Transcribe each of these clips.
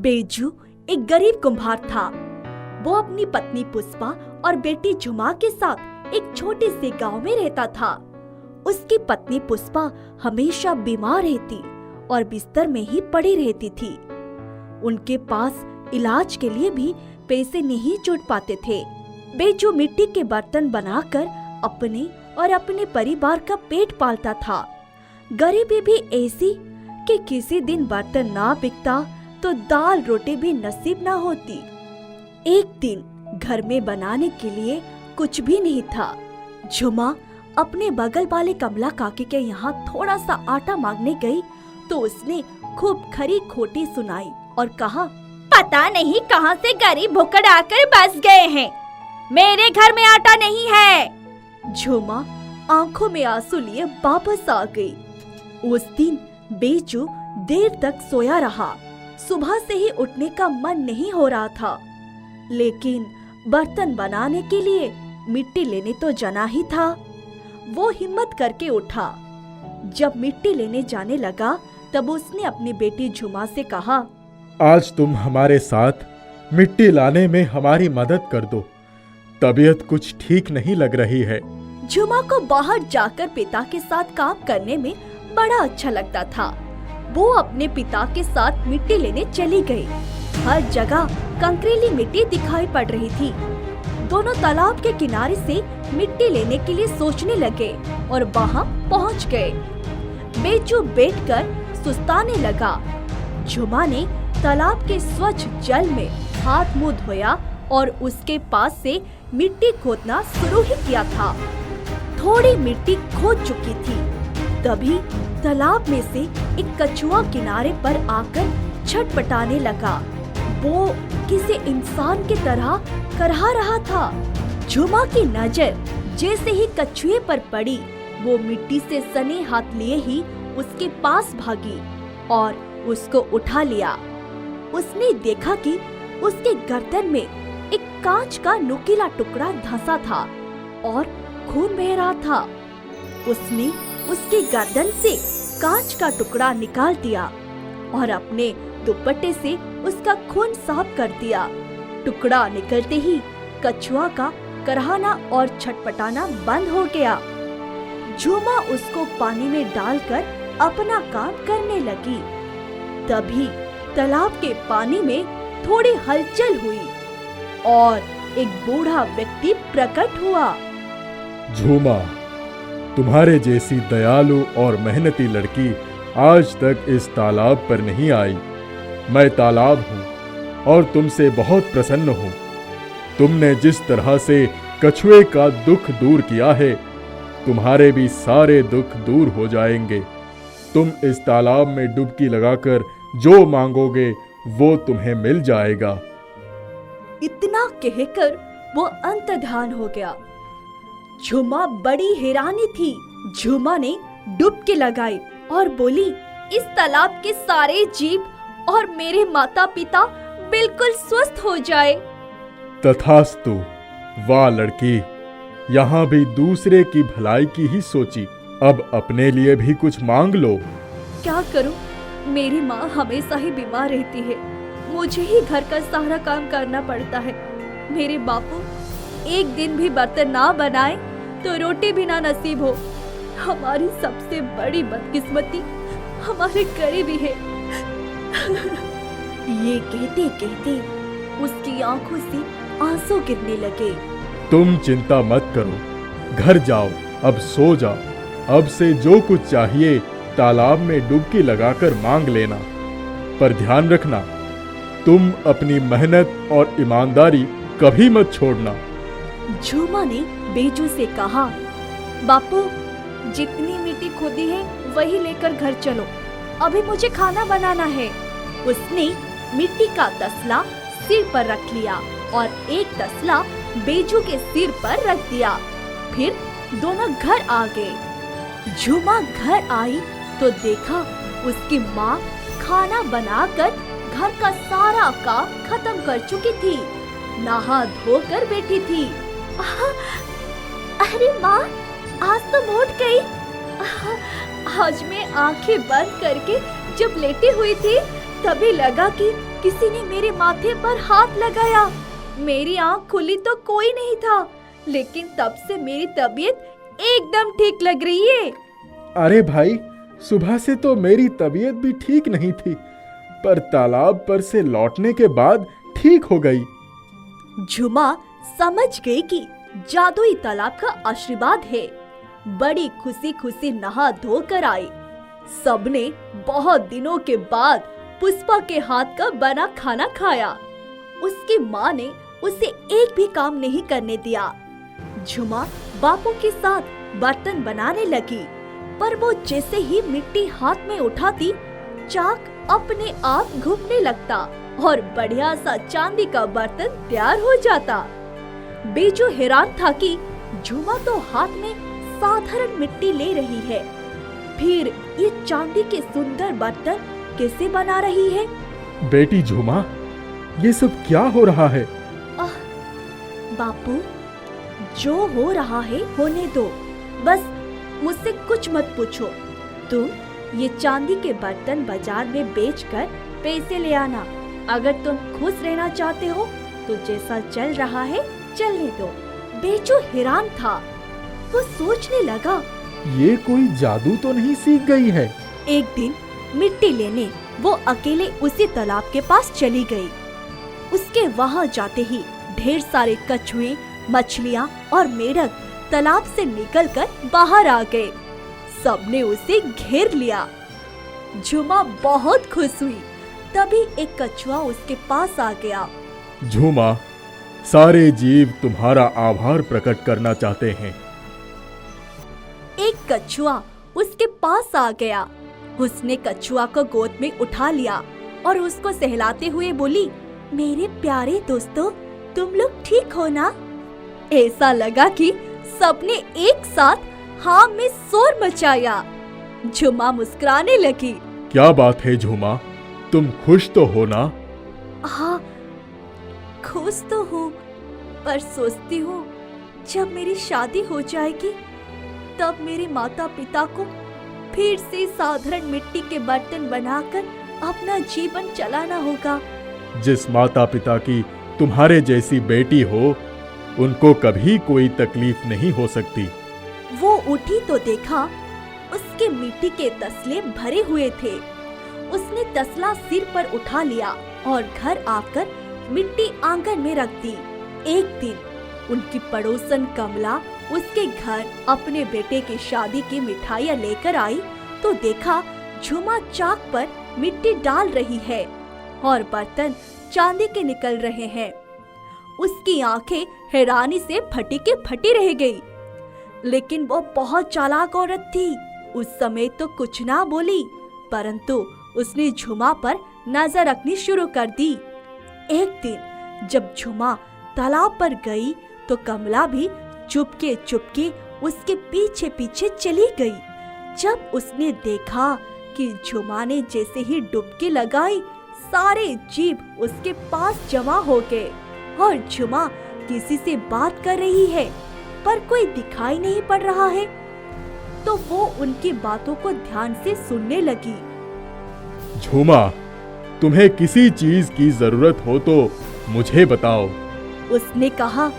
बेजू एक गरीब कुम्हार था। वो अपनी पत्नी पुष्पा और बेटी झुमा के साथ एक छोटे से गांव में रहता था। उसकी पत्नी पुष्पा हमेशा बीमार रहती और बिस्तर में ही पड़ी रहती थी। उनके पास इलाज के लिए भी पैसे नहीं जुट पाते थे। बेजू मिट्टी के बर्तन बनाकर अपने और अपने परिवार का पेट पालता था। गरीबी भी ऐसी कि किसी दिन बर्तन ना बिकता तो दाल रोटी भी नसीब ना होती। एक दिन घर में बनाने के लिए कुछ भी नहीं था। झुमा अपने बगल वाले कमला काकी के यहाँ थोड़ा सा आटा मांगने गई तो उसने खूब खरी खोटी सुनाई और कहा, पता नहीं कहाँ से गरीब भुक्कड़ आकर बस गए हैं, मेरे घर में आटा नहीं है। झुमा आंखों में आंसू लिए वापस आ गई। उस दिन बेजू देर तक सोया रहा। सुबह से ही उठने का मन नहीं हो रहा था, लेकिन बर्तन बनाने के लिए मिट्टी लेने तो जाना ही था। वो हिम्मत करके उठा। जब मिट्टी लेने जाने लगा तब उसने अपनी बेटी झुमा से कहा, आज तुम हमारे साथ मिट्टी लाने में हमारी मदद कर दो, तबीयत कुछ ठीक नहीं लग रही है। झुमा को बाहर जाकर पिता के साथ काम करने में बड़ा अच्छा लगता था। वो अपने पिता के साथ मिट्टी लेने चली गई। हर जगह कंकरीली मिट्टी दिखाई पड़ रही थी। दोनों तालाब के किनारे से मिट्टी लेने के लिए सोचने लगे और वहाँ पहुँच गए। बेजू बैठकर सुस्ताने लगा। झुमा ने तालाब के स्वच्छ जल में हाथ मुंह धोया और उसके पास से मिट्टी खोदना शुरू ही किया था। थोड़ी मिट्टी खोद चुकी थी, तभी तालाब में से एक कछुआ किनारे पर आकर छटपटाने लगा। वो किसी इंसान की तरह करहा रहा था। झुमा की नजर जैसे ही कछुए पर पड़ी, वो मिट्टी से सने हाथ लिए ही उसके पास भागी और उसको उठा लिया। उसने देखा कि उसके गर्दन में एक कांच का नुकीला टुकड़ा धंसा था और खून बह रहा था। उसने उसकी गर्दन से कांच का टुकड़ा निकाल दिया और अपने दुपट्टे से उसका खून साफ कर दिया। टुकड़ा निकलते ही कछुआ का करहाना और छटपटाना बंद हो गया। झुमा उसको पानी में डालकर अपना काम करने लगी। तभी तालाब के पानी में थोड़ी हलचल हुई और एक बूढ़ा व्यक्ति प्रकट हुआ। झुमा, तुम्हारे जैसी दयालु और मेहनती लड़की आज तक इस तालाब पर नहीं आई। मैं तालाब हूँ और तुमसे बहुत प्रसन्न हूँ। तुमने जिस तरह से कछुए का दुख दूर किया है, तुम्हारे भी सारे दुख दूर हो जाएंगे। तुम इस तालाब में डुबकी लगाकर जो मांगोगे वो तुम्हें मिल जाएगा। इतना कहकर वो अंतर्ध्यान हो गया। झुमा बड़ी हैरानी थी। झुमा ने डुबकी लगाई और बोली, इस तालाब के सारे जीव और मेरे माता पिता बिल्कुल स्वस्थ हो जाए। तथास्तु। वाह लड़की, यहाँ भी दूसरे की भलाई की ही सोची। अब अपने लिए भी कुछ मांग लो। क्या करूं? मेरी माँ हमेशा ही बीमार रहती है। मुझे ही घर का सारा काम करना पड़ता है। मेरे बापू एक दिन भी बर्तन ना बनाए तो रोटी भी ना नसीब हो। हमारी सबसे बड़ी बदकिस्मती हमारे गरीबी है। ये कहते कहते उसकी आंखों से आंसू गिरने लगे। तुम चिंता मत करो, घर जाओ, अब सो जाओ। अब से जो कुछ चाहिए तालाब में डुबकी लगाकर मांग लेना, पर ध्यान रखना तुम अपनी मेहनत और ईमानदारी कभी मत छोड़ना। झुमा ने बेजू से कहा, बापू जितनी मिट्टी खोदी है वही लेकर घर चलो, अभी मुझे खाना बनाना है। उसने मिट्टी का तसला सिर पर रख लिया और एक तसला बेजू के सिर पर रख दिया। फिर दोनों घर आ गए। झुमा घर आई तो देखा उसकी माँ खाना बनाकर घर का सारा काम खत्म कर चुकी थी। नहा धोकर बैठी थी। अरे माँ, आज तो उठ गई। आज मैं आंखें बंद करके जब लेटी हुई थी तभी लगा कि किसी ने मेरे माथे पर हाथ लगाया। मेरी आंख खुली तो कोई नहीं था, लेकिन तब से मेरी तबीयत एकदम ठीक लग रही है। अरे भाई, सुबह से तो मेरी तबीयत भी ठीक नहीं थी, पर तालाब पर से लौटने के बाद ठीक हो गई। झुमा समझ गई कि जादुई तालाब का आशीर्वाद है। बड़ी खुशी खुशी नहा धोकर आई। सबने बहुत दिनों के बाद पुष्पा के हाथ का बना खाना खाया। उसकी माँ ने उसे एक भी काम नहीं करने दिया। झुमा बापू के साथ बर्तन बनाने लगी, पर वो जैसे ही मिट्टी हाथ में उठाती, चाक अपने आप घूमने लगता और बढ़िया सा चांदी का बर्तन तैयार हो जाता। बेजू हैरान था कि झुमा तो हाथ में साधारण मिट्टी ले रही है, फिर ये चांदी के सुंदर बर्तन कैसे बना रही है? बेटी झुमा, ये सब क्या हो रहा है? बापू, जो हो रहा है होने दो, बस मुझसे कुछ मत पूछो। तुम ये चांदी के बर्तन बाजार में बेचकर पैसे ले आना। अगर तुम खुश रहना चाहते हो तो जैसा चल रहा है चलने दो। बेचू हैरान था। वो सोचने लगा, ये कोई जादू तो नहीं सीख गई है? एक दिन मिट्टी लेने वो अकेले उसी तालाब के पास चली गई। उसके वहाँ जाते ही ढेर सारे कछुए, मछलियाँ और मेढक तालाब से निकलकर बाहर आ गए। सबने उसे घेर लिया। झुमा बहुत खुश हुई। तभी एक कछुआ उसके पास आ गया। झुमा, सारे जीव तुम्हारा आभार प्रकट करना चाहते हैं। एक कछुआ उसके पास आ गया। उसने कछुआ को गोद में उठा लिया और उसको सहलाते हुए बोली, मेरे प्यारे दोस्तों, तुम लोग ठीक हो ना? ऐसा लगा कि सबने एक साथ हाँ में शोर मचाया। झुमा मुस्कुराने लगी। क्या बात है झुमा, तुम खुश तो हो ना? हाँ, खुश तो हूँ, पर सोचती हूँ जब मेरी शादी हो जाएगी तब मेरे माता पिता को फिर से साधारण मिट्टी के बर्तन बनाकर अपना जीवन चलाना होगा। जिस माता पिता की तुम्हारे जैसी बेटी हो, उनको कभी कोई तकलीफ नहीं हो सकती। वो उठी तो देखा उसके मिट्टी के तसले भरे हुए थे। उसने तसला सिर पर उठा लिया और घर आकर मिट्टी आंगन में रख दी। एक दिन उनकी पड़ोसन कमला उसके घर अपने बेटे की शादी की मिठाइयाँ लेकर आई तो देखा झुमा चाक पर मिट्टी डाल रही है और बर्तन चांदी के निकल रहे हैं। उसकी आंखें हैरानी से फटी के फटी रह गई, लेकिन वो बहुत चालाक औरत थी। उस समय तो कुछ ना बोली, परंतु उसने झुमा पर नजर रखनी शुरू कर दी। एक दिन जब झुमा तालाब पर गई तो कमला भी चुपके चुपके उसके पीछे पीछे चली गई। जब उसने देखा कि झुमा ने जैसे ही डुबकी लगाई, सारे जीव उसके पास जमा हो गए और झुमा किसी से बात कर रही है, पर कोई दिखाई नहीं पड़ रहा है। तो वो उनकी बातों को ध्यान से सुनने लगी। झुमा, तुम्हें किसी चीज की जरूरत हो तो मुझे बताओ। उसने कहा,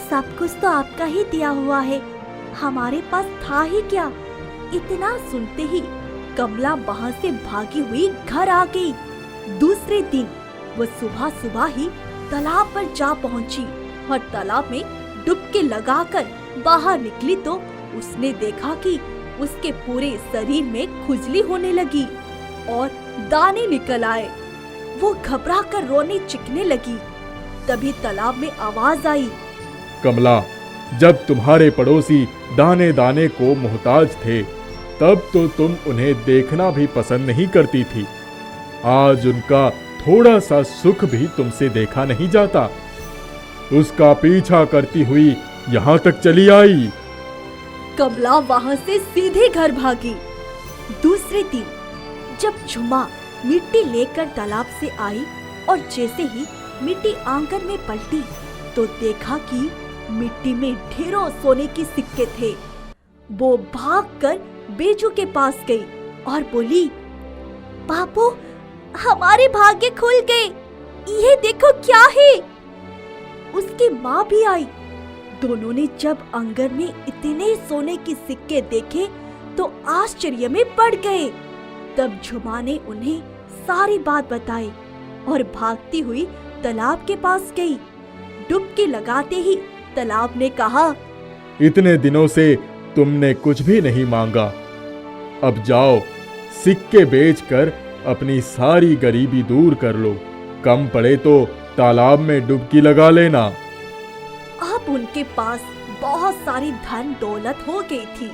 सब कुछ तो आपका ही दिया हुआ है, हमारे पास था ही क्या। इतना सुनते ही कमला वहाँ से भागी हुई घर आ गई। दूसरे दिन वो सुबह सुबह ही तालाब पर जा पहुँची और तालाब में डुबकी लगाकर बाहर निकली तो उसने देखा कि उसके पूरे शरीर में खुजली होने लगी और दाने निकल आए। वो घबरा कर रोने चिकने लगी। तभी तालाब में आवाज आई, कमला, जब तुम्हारे पड़ोसी दाने दाने को मोहताज थे तब तो तुम उन्हें देखना भी पसंद नहीं करती थी। आज उनका थोड़ा सा सुख भी तुमसे देखा नहीं जाता। उसका पीछा करती हुई यहाँ तक चली आई। कमला वहाँ से सीधे घर भागी। दूसरे दिन जब झुमा मिट्टी लेकर तालाब से आई और जैसे ही मिट्टी आंगन में पलटी तो देखा कि मिट्टी में ढेरों सोने के सिक्के थे। वो भागकर बेजू के पास गई और बोली, बापू, हमारे भाग्य खुल गए। ये देखो क्या है। उसकी माँ भी आई। दोनों ने जब अंगर में इतने सोने के सिक्के देखे तो आश्चर्य में पड़ गए। तब झुमा ने उन्हें सारी बात बताई और भागती हुई तालाब के पास गई। डुबकी लगाते ही तालाब ने कहा, इतने दिनों से तुमने कुछ भी नहीं मांगा। अब जाओ, सिक्के बेचकर अपनी सारी गरीबी दूर कर लो। कम पड़े तो तालाब में डुबकी लगा लेना। अब उनके पास बहुत सारी धन दौलत हो गई थी।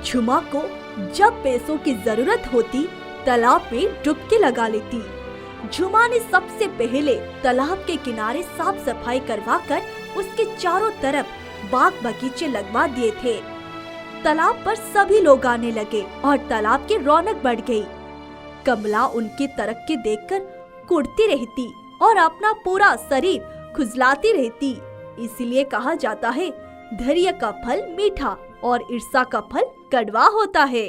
झुमा को जब पैसों की जरूरत होती तालाब में डुबकी लगा लेती। झुमा ने सबसे पहले तालाब के किनारे साफ सफाई करवाकर उसके चारों तरफ बाग बगीचे लगवा दिए थे। तालाब पर सभी लोग आने लगे और तालाब की रौनक बढ़ गई। कमला उनकी तरक्की देखकर कुढ़ती रहती और अपना पूरा शरीर खुजलाती रहती। इसीलिए कहा जाता है, धैर्य का फल मीठा और ईर्ष्या का फल कड़वा होता है।